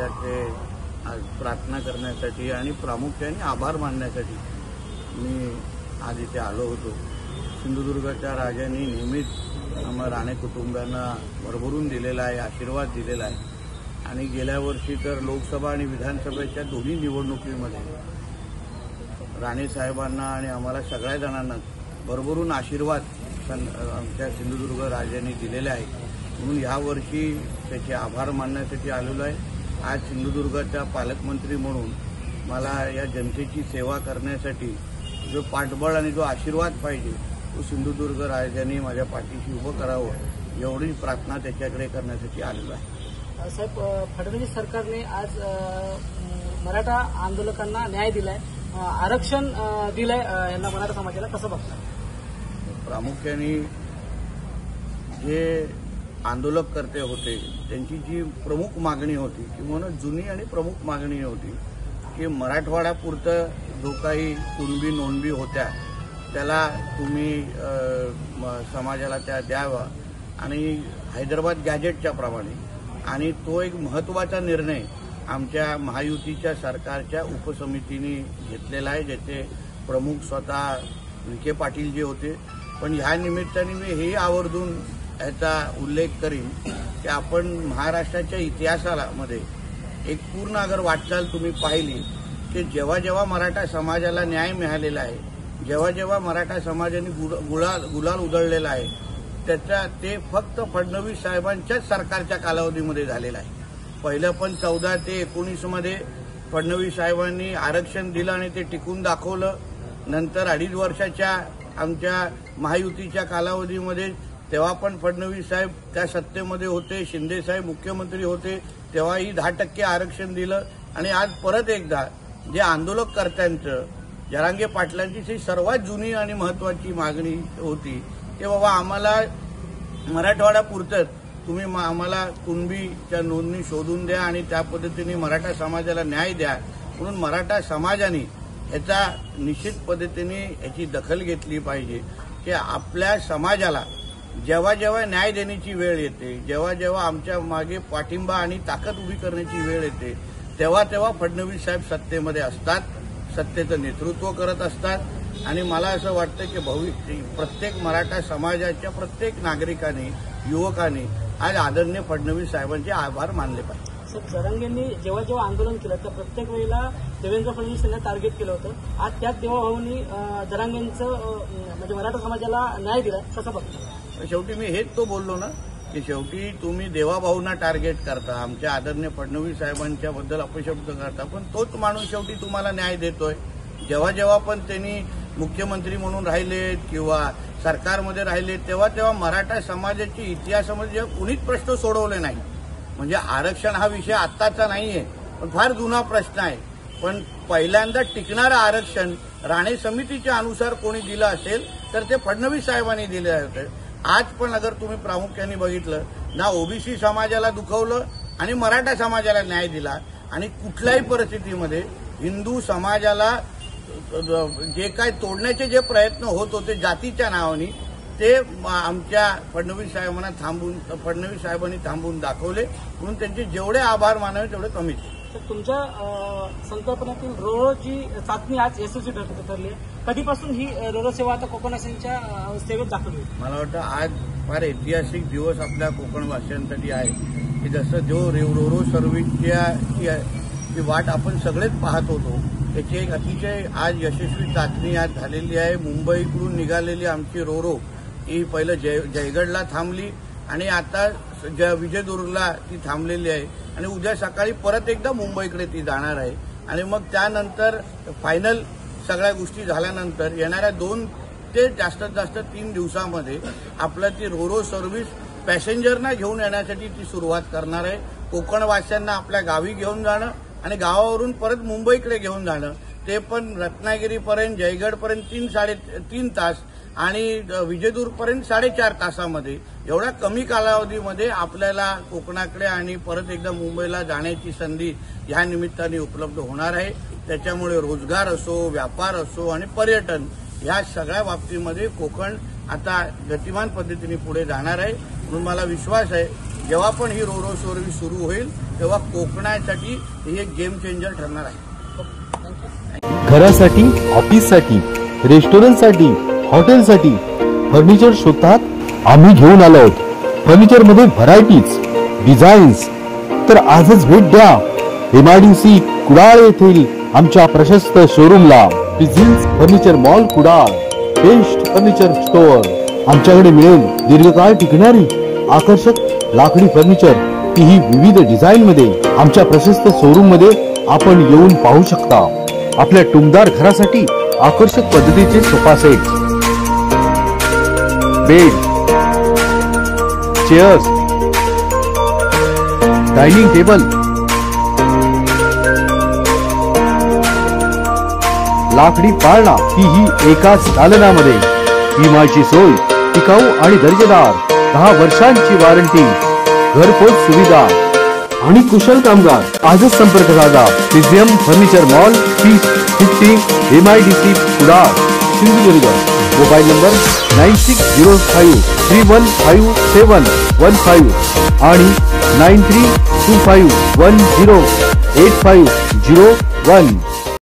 समाजाचे आज प्रार्थना करण्यासाठी आणि प्रामुख्याने आभार मानण्यासाठी मी आज इथे आलो होतो। सिंधुदुर्गाच्या राजांनी नेहमीच आम्हा राणे कुटुंबांना भरभरून दिलेला आहे, आशीर्वाद दिलेला आहे आणि गेल्या वर्षी तर लोकसभा आणि विधानसभेच्या दोन्ही निवडणुकीमध्ये राणे साहेबांना आणि आम्हाला सगळ्या जणांना भरभरून आशीर्वाद आमच्या सिंधुदुर्ग राजांनी दिलेले आहे। म्हणून यावर्षी त्याचे आभार मानण्यासाठी आलेलो आहे। आज सिंधुदुर्गाचा पालकमंत्री म्हणून मला या जनतेची सेवा करण्यासाठी जो पाठबळ आणि जो आशीर्वाद पाहिजे तो सिंधुदुर्ग राजांनी माझ्या पाठीशी उभं करावं एवढी प्रार्थना त्याच्याकडे करण्यासाठी आलेलो आहे। साहेब, फडणवीस सरकारने आज मराठा आंदोलकांना न्याय दिलाय, आरक्षण दिलंय, यांना मराठा समाजाला कसं बघता? प्रामुख्याने जे आंदोलक करते होते त्यांची जी प्रमुख मागणी होती किंवा जुनी आणि प्रमुख मागणी होती की मराठवाड्यापुरतं जो काही कुणबी नोंदणी होत्या त्याला तुम्ही समाजाला त्या द्यावा आणि हैदराबाद गॅजेटच्या प्रमाणे, आणि तो एक महत्त्वाचा निर्णय आमच्या महायुतीच्या सरकारच्या उपसमितीने घेतलेला आहे, ज्याचे प्रमुख स्वतः विखे पाटील जे होते। पण ह्या निमित्ताने मी हे आवर्जून याचा उल्लेख करीन की आपण महाराष्ट्राच्या इतिहासामध्ये एक पूर्ण अगर वाटचाल तुम्ही पाहिली की जेव्हा जेव्हा मराठा समाजाला न्याय मिळालेला आहे, जेव्हा जेव्हा मराठा समाजाने गुलाल उधळलेला आहे, त्याचा ते फक्त फडणवीस साहेबांच्याच सरकारच्या कालावधीमध्ये झालेला आहे। पहिलं पण 14 ते 19 मध्ये फडणवीस साहेबांनी आरक्षण दिलं आणि ते टिकून दाखवलं। नंतर 2.5 वर्षाच्या आमच्या महायुतीच्या कालावधीमध्ये तेव्हा पण फडणवीस साहेब त्या सत्तेमध्ये होते, शिंदे साहेब मुख्यमंत्री होते, तेव्हाही 10% आरक्षण दिलं। आणि आज परत एकदा जे आंदोलकर्त्यांचं जरांगे पाटलांची सर्वात जुनी आणि महत्त्वाची मागणी होती की बाबा आम्हाला मराठवाड्यापुरतंच तुम्ही आम्हाला कुणबीच्या नोंदणी शोधून द्या आणि त्या पद्धतीने मराठा समाजाला न्याय द्या। म्हणून मराठा समाजाने याचा निश्चित पद्धतीने याची दखल घेतली पाहिजे की आपल्या समाजाला जेव्हा जेव्हा न्याय देण्याची वेळ येते, जेव्हा जेव्हा आमच्या मागे पाठिंबा आणि ताकद उभी करण्याची वेळ येते, तेव्हा तेव्हा फडणवीस साहेब सत्तेमध्ये असतात, सत्तेचं नेतृत्व करत असतात। आणि मला असं वाटतं की प्रत्येक मराठा समाजाच्या प्रत्येक नागरिकाने, युवकांनी आज आदरणीय फडणवीस साहेबांचे आभार मानले पाहिजे। सर, जरांगेंनी जेव्हा जेव्हा आंदोलन केलं तर प्रत्येक वेळेला देवेंद्र फडणवीस यांना टार्गेट केलं होतं। आज त्याच देवाभाऊंनी जरांगेंचं म्हणजे मराठा समाजाला न्याय दिला, कसं बघता? शेवटी मी हेच तो बोललो ना की शेवटी तुम्ही देवाभाऊंना टार्गेट करता, आमच्या आदरणीय फडणवीस साहेबांच्या बद्दल अपशब्द करता, पण तोच माणूस शेवटी तुम्हाला न्याय देतोय। जेव्हा जेव्हा पण त्यांनी मुख्यमंत्री म्हणून राहिलेत किंवा सरकारमध्ये राहिलेत तेव्हा तेव्हा मराठा समाजाच्या इतिहासामध्ये कुणीच प्रश्न सोडवले नाही। म्हणजे आरक्षण हा विषय आत्ताचा नाहीये, पण फार जुना प्रश्न आहे। पण पहिल्यांदा टिकणारं आरक्षण राणे समितीच्या अनुसार कोणी दिलं असेल तर ते फडणवीस साहेबांनी दिले होते। आज पण अगर तुम्ही प्रामुख्याने बघितलं ना, ओबीसी समाजाला दुखवलं आणि मराठा समाजाला न्याय दिला। आणि कुठल्याही परिस्थितीमध्ये हिंदू समाजाला जे काय तोडण्याचे जे प्रयत्न होत होते जातीच्या नावाने, ते आमच्या फडणवीस साहेबांनी थांबून दाखवले। म्हणून त्यांचे जेवढे आभार मानावे तेवढे कमीच। तुमच्या संकल्पनेतील रोरो जी चाचणी आज यशस्वी ठरली आहे, कधीपासून ही रोरो सेवा आता कोकणवासियांच्या सेवेत दाखल होईल? मला वाटतं आज फार ऐतिहासिक दिवस आपल्या कोकणवासियांसाठी आहे की जसं जो रोरो सर्व्हिसची वाट आपण सगळेच पाहत होतो, त्याची एक अतिशय आज यशस्वी चाचणी आज झालेली आहे। मुंबईकडून निघालेली आमची रोरो ही पहिलं जयगडला थांबली आणि आता विजयदुर्गला ती थांबलेली आहे आणि उद्या सकाळी परत एकदा मुंबईकडे ती जाणार आहे। आणि मग त्यानंतर फायनल सगळ्या गोष्टी झाल्यानंतर येणाऱ्या 2 ते जास्तीत जास्त 3 दिवसामध्ये आपलं ती रोरो सर्व्हिस पॅसेंजरना घेऊन येण्यासाठी ती सुरुवात करणार आहे। कोकणवासियांना आपल्या गावी घेऊन जाणं आणि गावावरून परत मुंबईकडे घेऊन जाणं, ते पण रत्नागिरीपर्यंत जयगडपर्यंत 3-3.5 तास आणि विजयदुर्गपर्यंत 4.5 तासामध्ये, एवढ्या कमी कालावधीमध्ये आपल्याला कोकणाकडे आणि परत एकदा मुंबईला जाण्याची संधी ह्या निमित्ताने उपलब्ध होणार आहे। त्याच्यामुळे रोजगार असो, व्यापार असो आणि पर्यटन ह्या सगळ्या बाबतीमध्ये कोकण आता गतिमान पद्धतीने पुढे जाणार आहे। म्हणून मला विश्वास आहे जेव्हा पण ही रोरो सर्व्हिस सुरू होईल तेव्हा कोकणासाठी ही एक गेम चेंजर ठरणार आहे. घरासाठी, ऑफिससाठी, रेस्टॉरंटसाठी, हॉटेलसाठी फर्निचर शोधतात आम्ही घेऊन आलो आहोत. फर्निचर मध्ये व्हरायटीज, डिझाईन्स. तर आजच भेट द्या MIDC कुडाळ येथील आमच्या प्रशस्त शोरूमला. प्रिझन्स furniture mall Kudal, best furniture store. आमच्याकडे मिळेल दीर्घकाळ टिकणारी आकर्षक लाकडी फर्निचर, तीही विविध डिझाईन मध्ये. आमच्या प्रशस्त शोरूम मध्ये आपण येऊन पाहू शकता. आपल्या टुमदार घरासाठी आकर्षक पद्धतीचे sofa set, bed, chairs, dining table, लाकडी पाळणा, तीही एकाच दालनामध्ये. विम्याची सोय, टिकाऊ आणि दर्जेदार, 10 वर्षांची वॉरंटी, घरपोच सुविधा आणि कुशल कामगार. आजच संपर्क साधा. प्रिझियम furniture mall, 3050 MIDC Kudal, Sindhudurg. Mobile number 9605315715 आणि 9325108501.